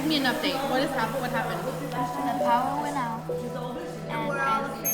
me an update. What happened? What happened? The power went out. And we're all safe.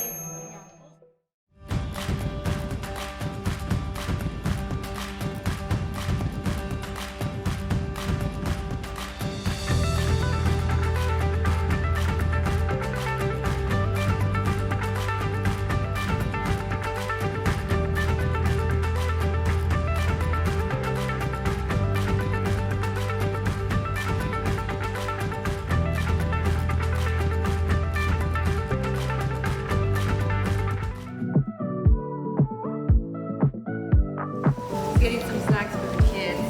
Getting some snacks for the kids.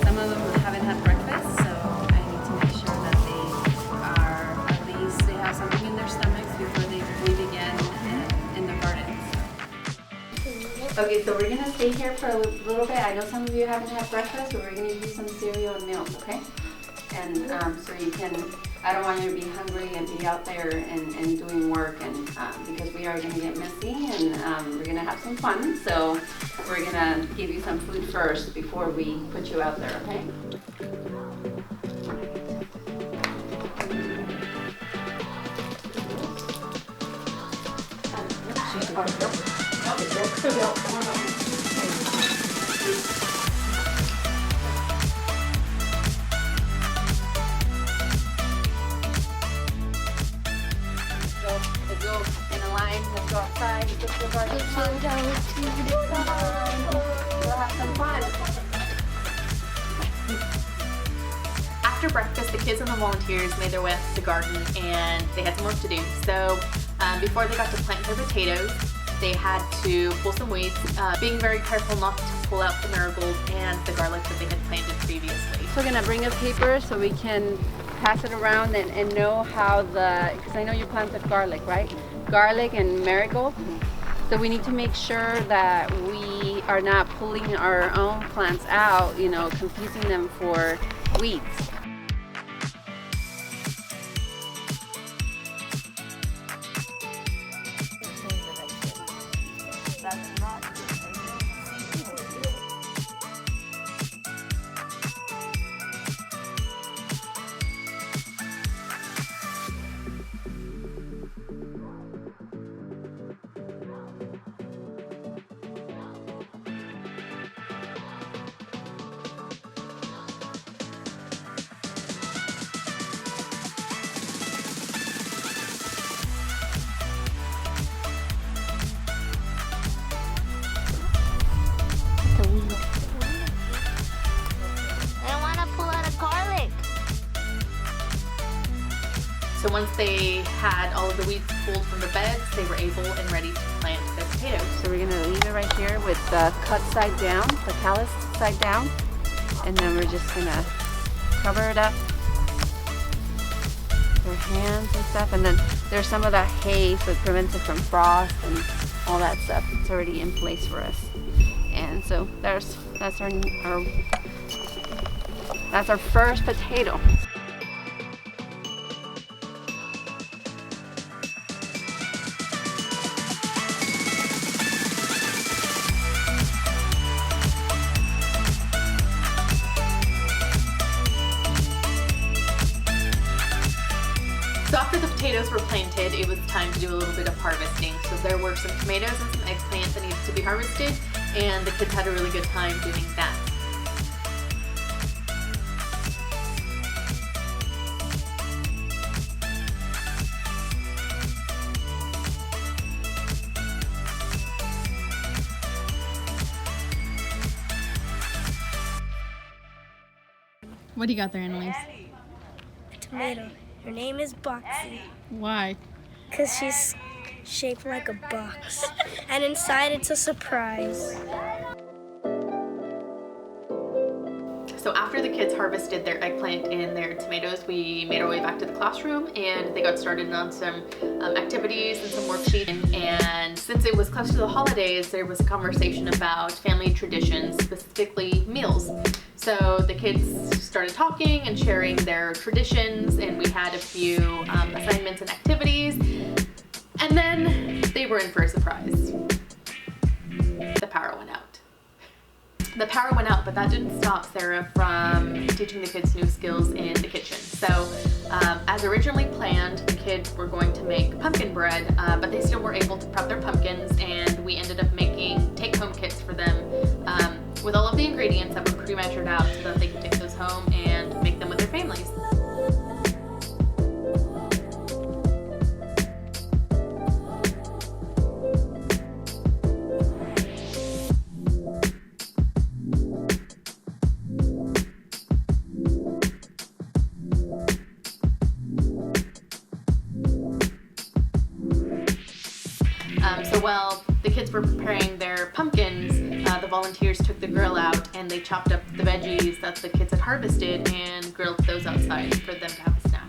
Some of them haven't had breakfast, so I need to make sure that they have something in their stomachs before they begin in the garden. Okay, so we're gonna stay here for a little bit. I know some of you haven't had breakfast, but we're gonna give you some cereal and milk, okay? And so you can, I don't want you to be hungry and be out there and doing work, and because we are gonna get messy and we're gonna have some fun. So we're gonna give you some food first before we put you out there, okay? Let's go in a line. Let's go outside. Let's go garden. We'll have some fun. After breakfast, the kids and the volunteers made their way out to the garden and they had some work to do. So before they got to plant their potatoes, they had to pull some weeds, being very careful not to pull out the marigold and the garlic that they had planted previously. So we're gonna bring a paper so we can pass it around and know how because I know you planted garlic, right? Garlic and marigold. So we need to make sure that we are not pulling our own plants out, you know, confusing them for weeds. That's not So once they had all of the weeds pulled from the beds, they were able and ready to plant their potatoes. So we're gonna leave it right here with the cut side down, the callus side down, and then we're just gonna cover it up, their hands and stuff, and then there's some of that hay so it prevents it from frost and all that stuff. It's already in place for us. And so that's our first potato. So after the potatoes were planted, it was time to do a little bit of harvesting. So there were some tomatoes and some eggplants that needed to be harvested, and the kids had a really good time doing that. What do you got there, Annalise? Tomato. Her name is Boxy Why? because she's shaped like a box. And inside it's a surprise. So after the kids harvested their eggplant and their tomatoes, we made our way back to the classroom and they got started on some activities and some worksheets. And since it was close to the holidays, there was a conversation about family traditions, specifically meals. So the kids started talking and sharing their traditions, and we had a few assignments and activities. And then they were in for a surprise. The power went out. The power went out, but that didn't stop Sarah from teaching the kids new skills in the kitchen. So as originally planned, the kids were going to make pumpkin bread, but they still were able to prep their pumpkins, and we ended up making take-home kits for them with all of the ingredients that were pre-measured out so that they could take those home and make them with their families. So while the kids were preparing their pumpkins, the volunteers took the grill out and they chopped up the veggies that the kids had harvested and grilled those outside for them to have a snack.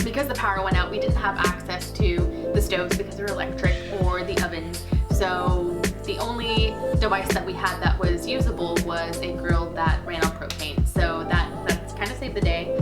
Because the power went out, we didn't have access to the stoves because they're electric or the ovens. So the only device that we had that was usable was a grill that ran on propane. So that's kind of saved the day.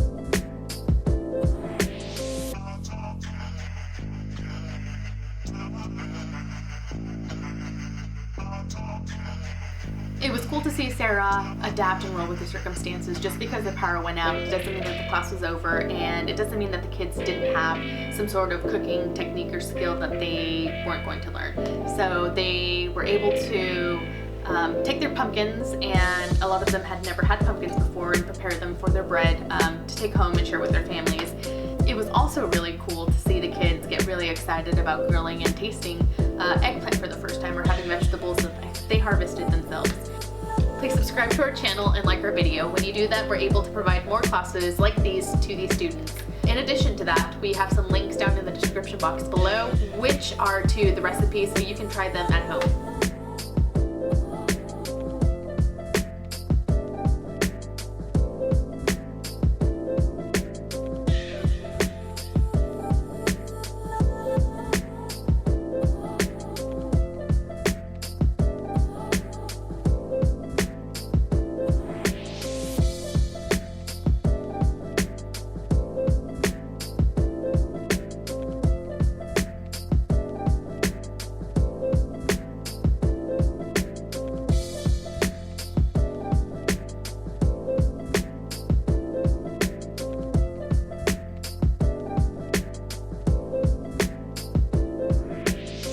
It was cool to see Sarah adapt and roll with the circumstances. Just because the power went out, it doesn't mean that the class was over, and it doesn't mean that the kids didn't have some sort of cooking technique or skill that they weren't going to learn. So they were able to take their pumpkins, and a lot of them had never had pumpkins before, and prepare them for their bread to take home and share with their families. It was also really cool to see the kids get really excited about grilling and tasting eggplant for the first time, or having vegetables that they harvested themselves. Please subscribe to our channel and like our video. When you do that, we're able to provide more classes like these to these students. In addition to that, we have some links down in the description box below, which are to the recipes so you can try them at home.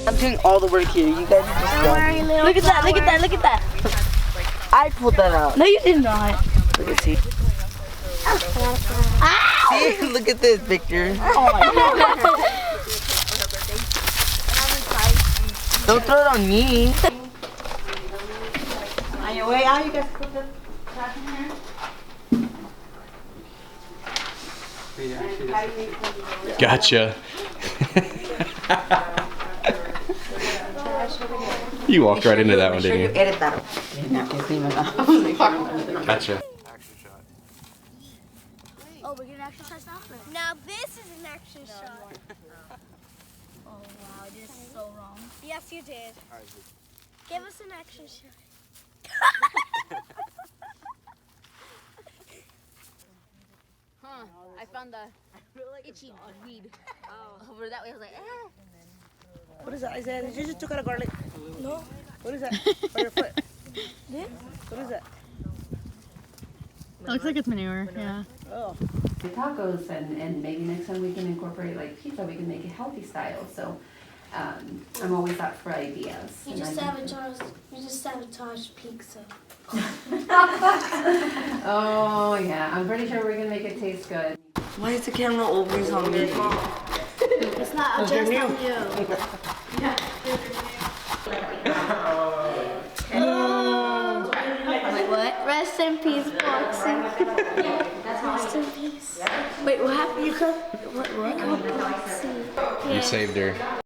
I'm doing all the work here. You guys are just done. Look at that, look at that, look at that. I pulled that out. No, you did not. Look at see. See, look at this, Victor. Oh my God. Don't throw it on me. On your way out, you guys put the trash in here. Gotcha. You walked right into that one, didn't you? Edit that. Gotcha. Oh, we're getting action shots now? Now this is an action shot. Oh wow, I did so wrong. Yes, you did. Give us an action shot. Huh, I found the itchy weed over that way. I was like, eh. What is that? Isaiah, did you just took out a garlic? No. What is that? On your foot? This? What is that? It looks like it's manure, yeah. Oh. The tacos, and maybe next time we can incorporate like pizza, we can make it healthy style. So I'm always up for ideas. You just sabotaged pizza. Oh yeah, I'm pretty sure we're gonna make it taste good. Why is the camera always on me? It's not just on you. Like what? Rest in peace, boxing. Rest in peace. Wait, what happened? You could. What? Boxing. You saved her.